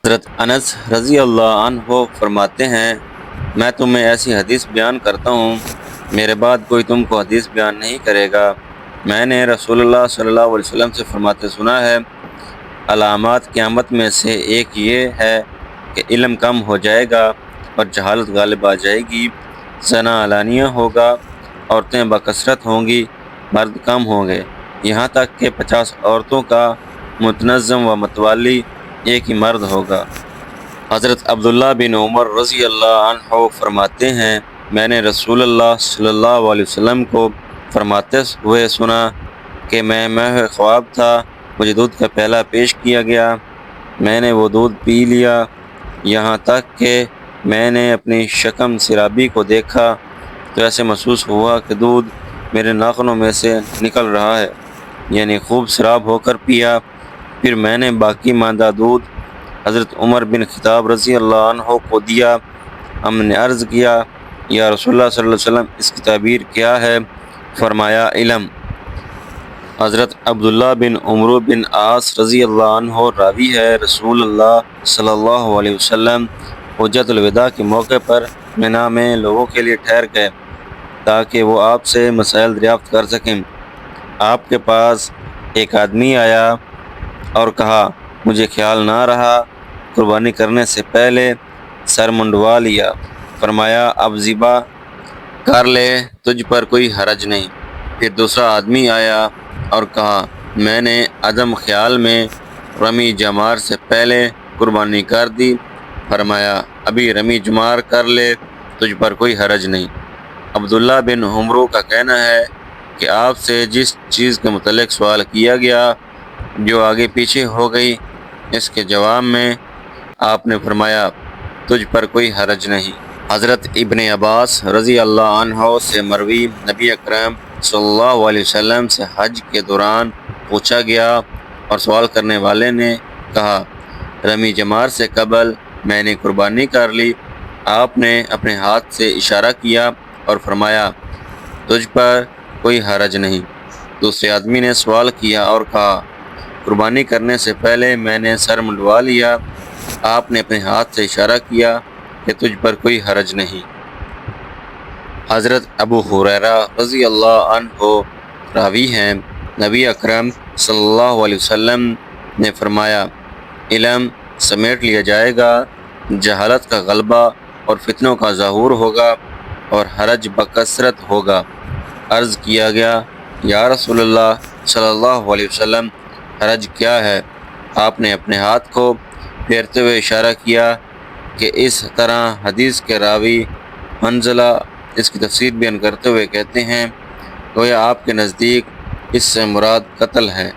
حضرت انس رضی اللہ عنہ فرماتے ہیں، میں تمہیں ایسی حدیث بیان کرتا ہوں، میرے بعد کوئی تم کو حدیث بیان نہیں کرے گا۔ میں نے رسول اللہ صلی اللہ علیہ وسلم سے فرماتے سنا ہے، علامات قیامت میں سے ایک یہ ہے کہ علم کم ہو جائے گا اور جہالت غالب آ جائے گی، زنا علانیہ ہوگا، عورتیں بکثرت ہوں گی، مرد کم ہوں گے، یہاں تک کہ 50 عورتوں کا متنظم و متوالی ایک ہی مرد ہوگا۔ حضرت عبداللہ بن عمر رضی اللہ عنہ فرماتے ہیں، میں نے رسول اللہ صلی اللہ علیہ وسلم کو فرماتے ہوئے سنا کہ میں محو خواب تھا، مجھے دودھ کا پیالہ پیش کیا گیا، میں نے وہ دودھ پی لیا، یہاں تک کہ میں نے اپنی شکم سرابی کو دیکھا تو ایسے محسوس ہوا کہ دودھ میرے ناخنوں میں سے نکل رہا ہے، یعنی خوب سراب ہو کر پیا۔ پھر میں نے باقی ماندہ دودھ حضرت عمر بن خطاب رضی اللہ عنہ کو دیا۔ ہم نے عرض کیا، یا رسول اللہ صلی اللہ علیہ وسلم، اس کی تعبیر کیا ہے؟ فرمایا، علم۔ حضرت عبداللہ بن عمرو بن عاص رضی اللہ عنہ راوی ہے، رسول اللہ صلی اللہ علیہ وسلم حجۃ الوداع کے موقع پر منا میں لوگوں کے لیے ٹھہر گئے تاکہ وہ آپ سے مسائل دریافت کر سکیں۔ آپ کے پاس ایک آدمی آیا اور کہا، مجھے خیال نہ رہا، قربانی کرنے سے پہلے سر منڈوا لیا۔ فرمایا، اب ذبح کر لے، تجھ پر کوئی حرج نہیں۔ پھر دوسرا آدمی آیا اور کہا، میں نے عدم خیال میں رمی جمار سے پہلے قربانی کر دی۔ فرمایا، ابھی رمی جمار کر لے، تجھ پر کوئی حرج نہیں۔ عبداللہ بن عمرو کا کہنا ہے کہ آپ سے جس چیز کے متعلق سوال کیا گیا جو آگے پیچھے ہو گئی، اس کے جواب میں آپ نے فرمایا، تجھ پر کوئی حرج نہیں۔ حضرت ابن عباس رضی اللہ عنہ سے مروی، نبی اکرم صلی اللہ علیہ وسلم سے حج کے دوران پوچھا گیا اور سوال کرنے والے نے کہا، رمی جمار سے قبل میں نے قربانی کر لی۔ آپ نے اپنے ہاتھ سے اشارہ کیا اور فرمایا، تجھ پر کوئی حرج نہیں۔ دوسرے آدمی نے سوال کیا اور کہا، قربانی کرنے سے پہلے میں نے سر منڈوا لیا۔ آپ نے اپنے ہاتھ سے اشارہ کیا کہ تجھ پر کوئی حرج نہیں۔ حضرت ابو ہریرہ رضی اللہ عنہ راوی ہیں، نبی اکرم صلی اللہ علیہ وسلم نے فرمایا، علم سمیٹ لیا جائے گا، جہالت کا غلبہ اور فتنوں کا ظہور ہوگا اور حرج بکثرت ہوگا۔ عرض کیا گیا، یا رسول اللہ صلی اللہ علیہ وسلم، حرج کیا ہے؟ آپ نے اپنے ہاتھ کو پھیرتے ہوئے اشارہ کیا کہ اس طرح حدیث کے راوی حنظلہ اس کی تفسیر بیان کرتے ہوئے کہتے ہیں، گویا آپ کے نزدیک اس سے مراد قتل ہے۔